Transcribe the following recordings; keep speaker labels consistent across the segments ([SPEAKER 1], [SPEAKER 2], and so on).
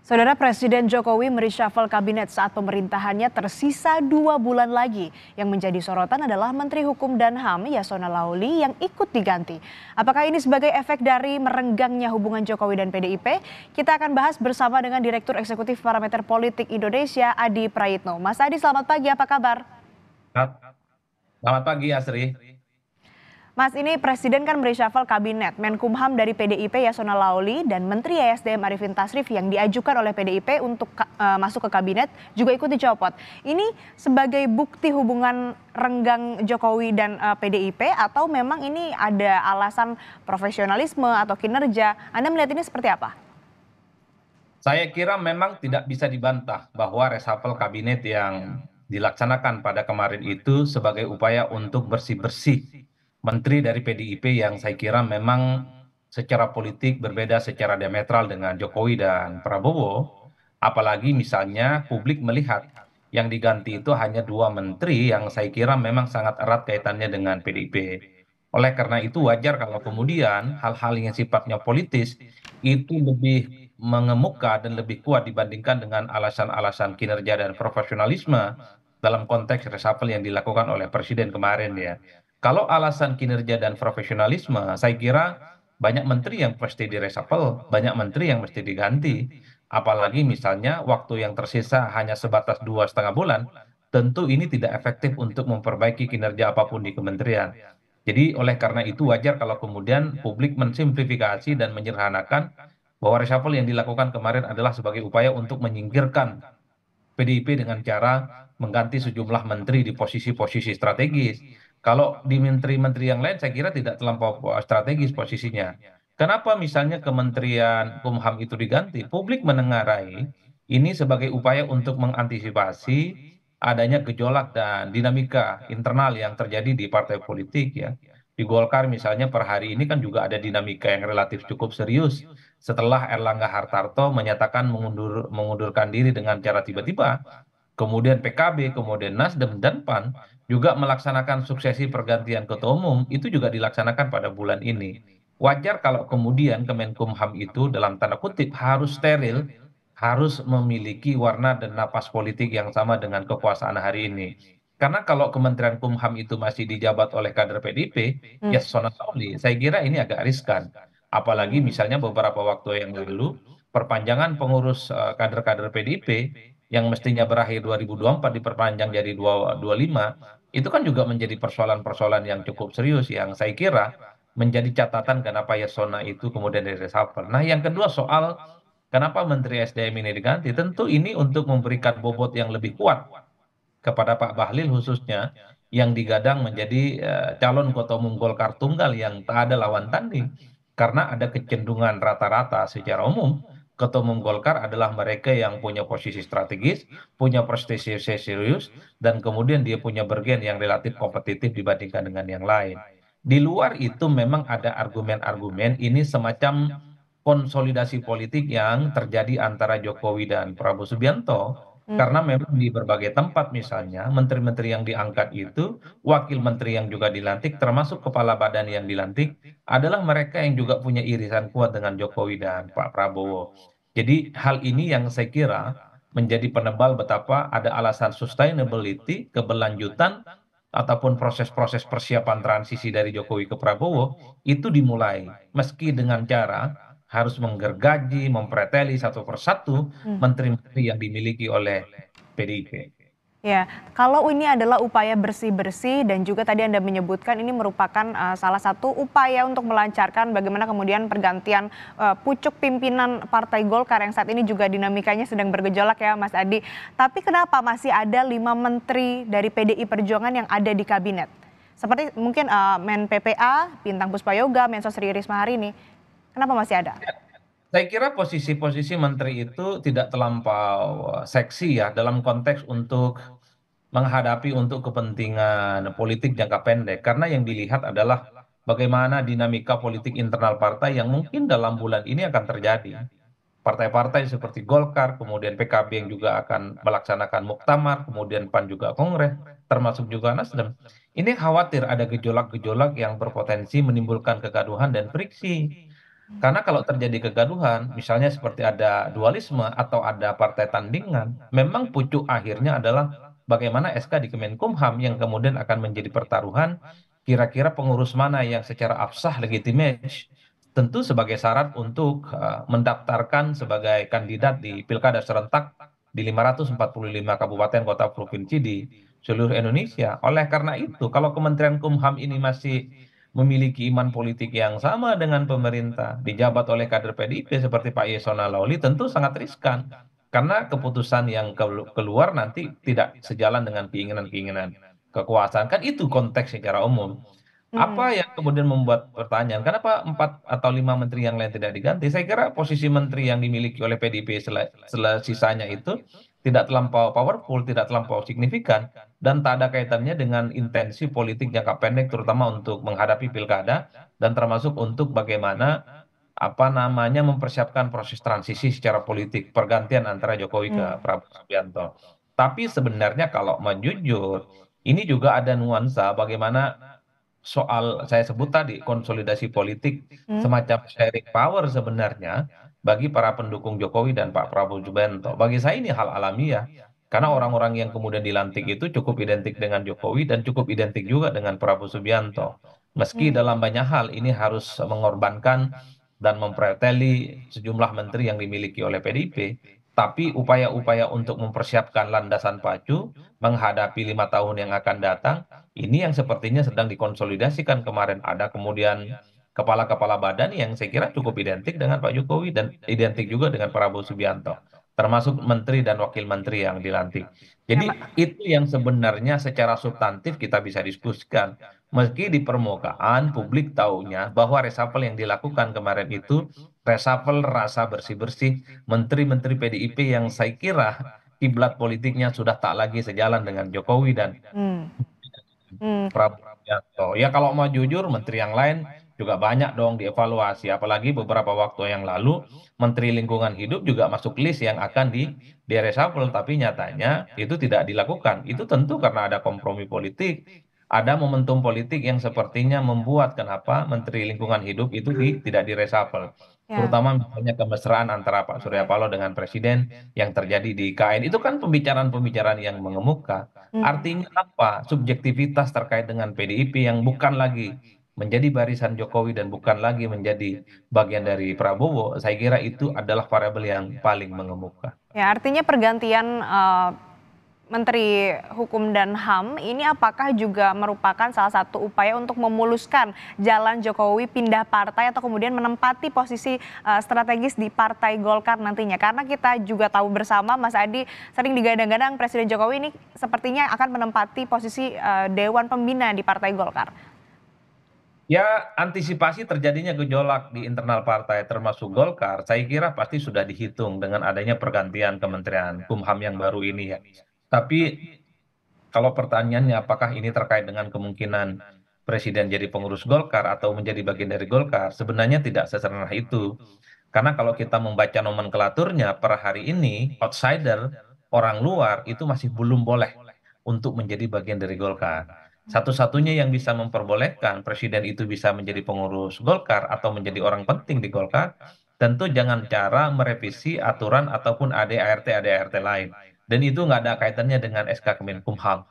[SPEAKER 1] Saudara Presiden Jokowi mereshuffle kabinet saat pemerintahannya tersisa 2 bulan lagi. Yang menjadi sorotan adalah Menteri Hukum dan HAM Yasona Laoly yang ikut diganti. Apakah ini sebagai efek dari merenggangnya hubungan Jokowi dan PDIP? Kita akan bahas bersama dengan Direktur Eksekutif Parameter Politik Indonesia Adi Praitno. Mas Adi, selamat pagi, apa kabar?
[SPEAKER 2] Selamat pagi, Asri.
[SPEAKER 1] Mas, ini Presiden kan mereshuffle kabinet. Menkumham dari PDIP Yasona Laoly dan Menteri ESDM Arifin Tasrif yang diajukan oleh PDIP untuk masuk ke kabinet juga ikut dicopot. Ini sebagai bukti hubungan renggang Jokowi dan PDIP atau memang ini ada alasan profesionalisme atau kinerja? Anda melihat ini seperti apa?
[SPEAKER 2] Saya kira memang tidak bisa dibantah bahwa reshuffle kabinet yang dilaksanakan pada kemarin itu sebagai upaya untuk bersih-bersih menteri dari PDIP yang saya kira memang secara politik berbeda secara diametral dengan Jokowi dan Prabowo. Apalagi misalnya publik melihat yang diganti itu hanya dua menteri yang saya kira memang sangat erat kaitannya dengan PDIP. Oleh karena itu wajar kalau kemudian hal-hal yang sifatnya politis itu lebih mengemuka dan lebih kuat dibandingkan dengan alasan-alasan kinerja dan profesionalisme dalam konteks reshuffle yang dilakukan oleh Presiden kemarin ya. Kalau alasan kinerja dan profesionalisme, saya kira banyak menteri yang pasti direshuffle, banyak menteri yang mesti diganti. Apalagi misalnya waktu yang tersisa hanya sebatas 2,5 bulan, tentu ini tidak efektif untuk memperbaiki kinerja apapun di kementerian. Jadi oleh karena itu wajar kalau kemudian publik mensimplifikasi dan menyederhanakan bahwa reshuffle yang dilakukan kemarin adalah sebagai upaya untuk menyingkirkan PDIP dengan cara mengganti sejumlah menteri di posisi-posisi strategis. Kalau di menteri-menteri yang lain saya kira tidak terlampau strategis posisinya. Kenapa misalnya Kementerian Kumham itu diganti? Publik menengarai ini sebagai upaya untuk mengantisipasi adanya gejolak dan dinamika internal yang terjadi di partai politik ya. Di Golkar misalnya per hari ini kan juga ada dinamika yang relatif cukup serius setelah Erlangga Hartarto menyatakan mengundurkan diri dengan cara tiba-tiba, kemudian PKB, kemudian Nasdem dan PAN juga melaksanakan suksesi pergantian ketua umum, itu juga dilaksanakan pada bulan ini. Wajar kalau kemudian Kemenkumham itu dalam tanda kutip harus steril, harus memiliki warna dan napas politik yang sama dengan kekuasaan hari ini. Karena kalau Kementerian Kumham itu masih dijabat oleh kader PDIP,
[SPEAKER 1] Hmm.
[SPEAKER 2] ya Sona Sauli, saya kira ini agak riskan. Apalagi misalnya beberapa waktu yang lalu, perpanjangan pengurus kader-kader PDIP yang mestinya berakhir 2024 diperpanjang jadi 2025, itu kan juga menjadi persoalan-persoalan yang cukup serius yang saya kira menjadi catatan kenapa Yasona itu kemudian direshuffle. Nah, yang kedua soal kenapa Menteri SDM ini diganti, tentu ini untuk memberikan bobot yang lebih kuat kepada Pak Bahlil khususnya yang digadang menjadi calon ketua umum Golkar tunggal yang tak ada lawan tanding karena ada kecenderungan rata-rata secara umum ketua umum Golkar adalah mereka yang punya posisi strategis, punya prestasi serius dan kemudian dia punya bergen yang relatif kompetitif dibandingkan dengan yang lain. Di luar itu memang ada argumen-argumen ini semacam konsolidasi politik yang terjadi antara Jokowi dan Prabowo Subianto karena memang di berbagai tempat misalnya menteri-menteri yang diangkat itu, wakil menteri yang juga dilantik, termasuk kepala badan yang dilantik, adalah mereka yang juga punya irisan kuat dengan Jokowi dan Pak Prabowo. Jadi hal ini yang saya kira menjadi penebal betapa ada alasan sustainability, keberlanjutan, ataupun proses-proses persiapan transisi dari Jokowi ke Prabowo itu dimulai. Meski dengan cara harus menggergaji, mempreteli satu persatu
[SPEAKER 1] Hmm.
[SPEAKER 2] menteri-menteri yang dimiliki oleh PDIP.
[SPEAKER 1] Ya, kalau ini adalah upaya bersih-bersih dan juga tadi Anda menyebutkan ini merupakan salah satu upaya untuk melancarkan bagaimana kemudian pergantian pucuk pimpinan Partai Golkar yang saat ini juga dinamikanya sedang bergejolak ya Mas Adi. Tapi kenapa masih ada 5 menteri dari PDI Perjuangan yang ada di kabinet? Seperti mungkin Men PPA, Bintang Puspayoga, Mensos Risma hari ini. Kenapa masih ada?
[SPEAKER 2] Saya kira posisi-posisi menteri itu tidak terlampau seksi ya dalam konteks untuk menghadapi untuk kepentingan politik jangka pendek. Karena yang dilihat adalah bagaimana dinamika politik internal partai yang mungkin dalam bulan ini akan terjadi. Partai-partai seperti Golkar, kemudian PKB yang juga akan melaksanakan muktamar, kemudian PAN juga kongres, termasuk juga Nasdem. Ini khawatir ada gejolak-gejolak yang berpotensi menimbulkan kegaduhan dan friksi. Karena kalau terjadi kegaduhan, misalnya seperti ada dualisme atau ada partai tandingan, memang pucuk akhirnya adalah bagaimana SK di Kemenkumham yang kemudian akan menjadi pertaruhan kira-kira pengurus mana yang secara absah legitimate tentu sebagai syarat untuk mendaftarkan sebagai kandidat di pilkada serentak di 545 kabupaten kota provinsi di seluruh Indonesia. Oleh karena itu, kalau Kementerian Kumham ini masih memiliki iman politik yang sama dengan pemerintah, dijabat oleh kader PDIP seperti Pak Yasona Lawli, tentu sangat riskan. Karena keputusan yang keluar nanti tidak sejalan dengan keinginan-keinginan kekuasaan. Kan itu konteks secara umum.
[SPEAKER 1] Mm-mm.
[SPEAKER 2] Apa yang kemudian membuat pertanyaan, kenapa 4 atau 5 menteri yang lain tidak diganti? Saya kira posisi menteri yang dimiliki oleh PDIP sisanya itu tidak terlampau powerful, tidak terlampau signifikan, dan tak ada kaitannya dengan intensi politik jangka pendek, terutama untuk menghadapi pilkada, dan termasuk untuk bagaimana apa namanya mempersiapkan proses transisi secara politik pergantian antara Jokowi ke
[SPEAKER 1] Mm.
[SPEAKER 2] Prabowo Subianto. Tapi sebenarnya kalau mau jujur, ini juga ada nuansa bagaimana soal saya sebut tadi konsolidasi politik
[SPEAKER 1] Mm.
[SPEAKER 2] semacam sharing power sebenarnya bagi para pendukung Jokowi dan Pak Prabowo Subianto. Bagi saya ini hal alamiah karena
[SPEAKER 1] Mm.
[SPEAKER 2] orang-orang yang kemudian dilantik itu cukup identik dengan Jokowi dan cukup identik juga dengan Prabowo Subianto. Meski
[SPEAKER 1] Mm.
[SPEAKER 2] dalam banyak hal ini harus mengorbankan dan mempreteli sejumlah menteri yang dimiliki oleh PDIP, tapi upaya-upaya untuk mempersiapkan landasan pacu menghadapi 5 tahun yang akan datang ini yang sepertinya sedang dikonsolidasikan kemarin. Ada kemudian kepala-kepala badan yang saya kira cukup identik dengan Pak Jokowi dan identik juga dengan Prabowo Subianto. Termasuk menteri dan wakil menteri yang dilantik.
[SPEAKER 1] Ya,
[SPEAKER 2] Jadi itu yang sebenarnya secara substantif kita bisa diskusikan. Meski di permukaan publik taunya bahwa reshuffle yang dilakukan kemarin itu reshuffle rasa bersih-bersih menteri-menteri PDIP yang saya kira kiblat politiknya sudah tak lagi sejalan dengan Jokowi dan
[SPEAKER 1] mm. Mm.
[SPEAKER 2] Prabowo Subianto. Ya kalau mau jujur, menteri yang lain juga banyak dong dievaluasi. Apalagi beberapa waktu yang lalu, Menteri Lingkungan Hidup juga masuk list yang akan di reshuffle. Tapi nyatanya itu tidak dilakukan. Itu tentu karena ada kompromi politik. Ada momentum politik yang sepertinya membuat kenapa Menteri Lingkungan Hidup itu tidak di reshuffle.
[SPEAKER 1] Ya,
[SPEAKER 2] Terutama misalnya kemesraan antara Pak Surya
[SPEAKER 1] oke.
[SPEAKER 2] Paloh dengan Presiden yang terjadi di IKN. Itu kan pembicaraan-pembicaraan yang mengemuka.
[SPEAKER 1] Mm.
[SPEAKER 2] Artinya apa? Subjektivitas terkait dengan PDIP yang bukan lagi menjadi barisan Jokowi dan bukan lagi menjadi bagian dari Prabowo, saya kira itu adalah variabel yang paling mengemuka.
[SPEAKER 1] Ya, artinya pergantian Menteri Hukum dan HAM ini apakah juga merupakan salah satu upaya untuk memuluskan jalan Jokowi pindah partai atau kemudian menempati posisi strategis di Partai Golkar nantinya? Karena kita juga tahu bersama Mas Adi sering digadang-gadang Presiden Jokowi ini sepertinya akan menempati posisi Dewan Pembina di Partai Golkar.
[SPEAKER 2] Ya, antisipasi terjadinya gejolak di internal partai termasuk Golkar, saya kira pasti sudah dihitung dengan adanya pergantian Kementerian Kumham yang baru ini ya. Tapi kalau pertanyaannya apakah ini terkait dengan kemungkinan Presiden jadi pengurus Golkar atau menjadi bagian dari Golkar, sebenarnya tidak sesederhana itu. Karena kalau kita membaca nomenklaturnya per hari ini, outsider, orang luar itu masih belum boleh untuk menjadi bagian dari Golkar. Satu-satunya yang bisa memperbolehkan Presiden itu bisa menjadi pengurus Golkar atau menjadi orang penting di Golkar, tentu jangan cara merevisi aturan ataupun ADART lain. Dan itu nggak ada kaitannya dengan SK Kemenkumham.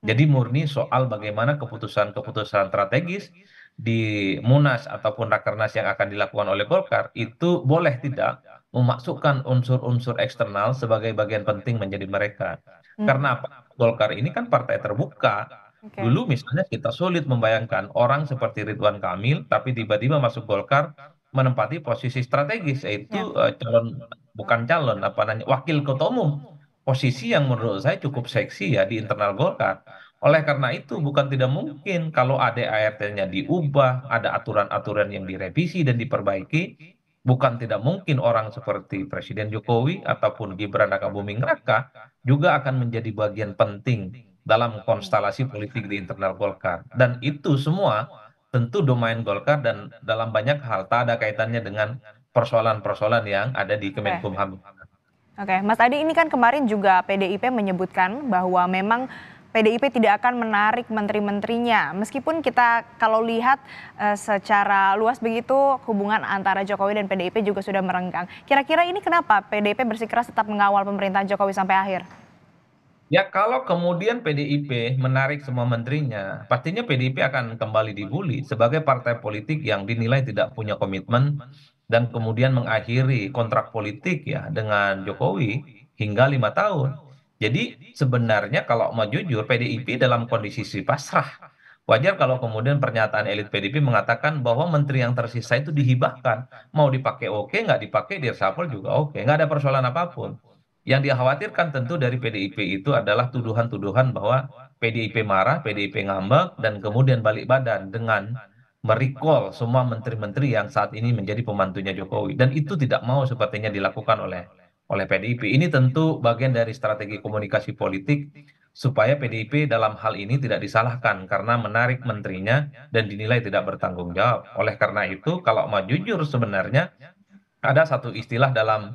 [SPEAKER 2] Jadi murni soal bagaimana keputusan-keputusan strategis di Munas ataupun Rakernas yang akan dilakukan oleh Golkar itu boleh tidak memasukkan unsur-unsur eksternal sebagai bagian penting menjadi mereka.
[SPEAKER 1] Hmm,
[SPEAKER 2] Karena apa? Golkar ini kan partai terbuka.
[SPEAKER 1] oke.
[SPEAKER 2] Dulu misalnya kita sulit membayangkan orang seperti Ridwan Kamil tapi tiba-tiba masuk Golkar menempati posisi strategis
[SPEAKER 1] Ya.
[SPEAKER 2] yaitu calon bukan calon apa namanya wakil ketua umum. Posisi yang menurut saya cukup seksi ya di internal Golkar. Oleh karena itu, bukan tidak mungkin kalau ADART-nya diubah, ada aturan-aturan yang direvisi dan diperbaiki, bukan tidak mungkin orang seperti Presiden Jokowi ataupun Gibran Rakabuming Raka juga akan menjadi bagian penting dalam konstelasi politik di internal Golkar. Dan itu semua tentu domain Golkar dan dalam banyak hal tak ada kaitannya dengan persoalan-persoalan yang ada di
[SPEAKER 1] Oke.
[SPEAKER 2] Kemenkumham.
[SPEAKER 1] Oke, Mas Adi ini kan kemarin juga PDIP menyebutkan bahwa memang PDIP tidak akan menarik menteri-menterinya. Meskipun kita kalau lihat secara luas begitu hubungan antara Jokowi dan PDIP juga sudah merenggang. Kira-kira ini kenapa PDIP bersikeras tetap mengawal pemerintahan Jokowi sampai akhir?
[SPEAKER 2] Ya kalau kemudian PDIP menarik semua menterinya, pastinya PDIP akan kembali dibully sebagai partai politik yang dinilai tidak punya komitmen dan kemudian mengakhiri kontrak politik ya dengan Jokowi hingga 5 tahun. Jadi sebenarnya kalau mau jujur PDIP dalam kondisi pasrah. Wajar kalau kemudian pernyataan elit PDIP mengatakan bahwa menteri yang tersisa itu dihibahkan. Mau dipakai oke, nggak dipakai di reshuffle juga oke. Nggak ada persoalan apapun. Yang dikhawatirkan tentu dari PDIP itu adalah tuduhan-tuduhan bahwa PDIP marah, PDIP ngambek, dan kemudian balik badan dengan merecall semua menteri-menteri yang saat ini menjadi pembantunya Jokowi. Dan itu tidak mau sepertinya dilakukan oleh PDIP. Ini tentu bagian dari strategi komunikasi politik supaya PDIP dalam hal ini tidak disalahkan karena menarik menterinya dan dinilai tidak bertanggung jawab. Oleh karena itu, kalau mau jujur sebenarnya ada satu istilah dalam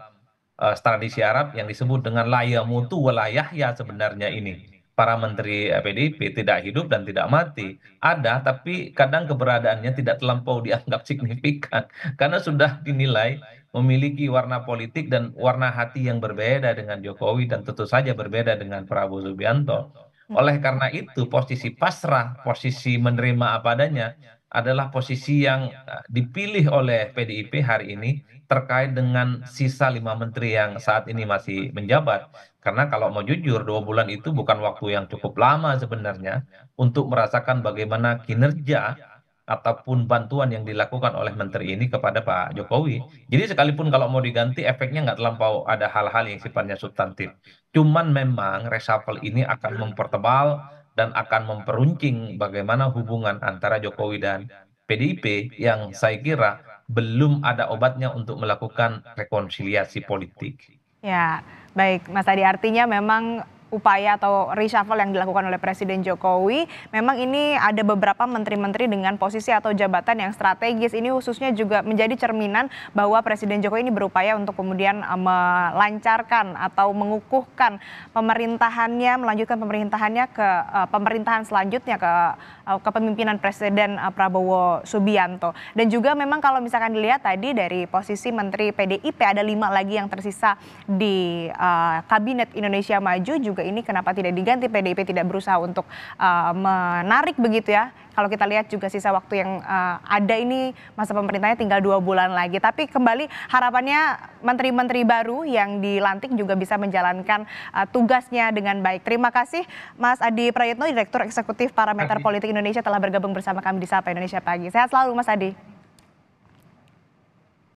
[SPEAKER 2] tradisi Arab yang disebut dengan laya mutu walayah ya sebenarnya ini. Para menteri PDIP tidak hidup dan tidak mati. Ada, tapi kadang keberadaannya tidak terlampau dianggap signifikan. Karena sudah dinilai memiliki warna politik dan warna hati yang berbeda dengan Jokowi dan tentu saja berbeda dengan Prabowo Subianto. Oleh karena itu, posisi pasrah, posisi menerima apa adanya adalah posisi yang dipilih oleh PDIP hari ini terkait dengan sisa 5 menteri yang saat ini masih menjabat. Karena kalau mau jujur, 2 bulan itu bukan waktu yang cukup lama sebenarnya untuk merasakan bagaimana kinerja ataupun bantuan yang dilakukan oleh menteri ini kepada Pak Jokowi. Jadi sekalipun kalau mau diganti, efeknya nggak terlampau ada hal-hal yang sifatnya substantif. Cuman memang reshuffle ini akan mempertebal dan akan memperuncing bagaimana hubungan antara Jokowi dan PDIP yang saya kira belum ada obatnya untuk melakukan rekonsiliasi politik.
[SPEAKER 1] Ya, baik Mas Adi, artinya memang upaya atau reshuffle yang dilakukan oleh Presiden Jokowi, memang ini ada beberapa menteri-menteri dengan posisi atau jabatan yang strategis. Ini khususnya juga menjadi cerminan bahwa Presiden Jokowi ini berupaya untuk kemudian melancarkan atau mengukuhkan pemerintahannya, melanjutkan pemerintahannya ke pemerintahan selanjutnya ke kepemimpinan Presiden Prabowo Subianto. Dan juga memang kalau misalkan dilihat tadi dari posisi Menteri PDIP ada 5 lagi yang tersisa di Kabinet Indonesia Maju juga ini kenapa tidak diganti, PDIP tidak berusaha untuk menarik begitu ya. Kalau kita lihat juga sisa waktu yang ada ini masa pemerintahnya tinggal 2 bulan lagi. Tapi kembali harapannya menteri-menteri baru yang dilantik juga bisa menjalankan tugasnya dengan baik. Terima kasih Mas Adi Prayitno, Direktur Eksekutif Parameter Politik Indonesia telah bergabung bersama kami di Sapa Indonesia Pagi. Sehat selalu Mas Adi.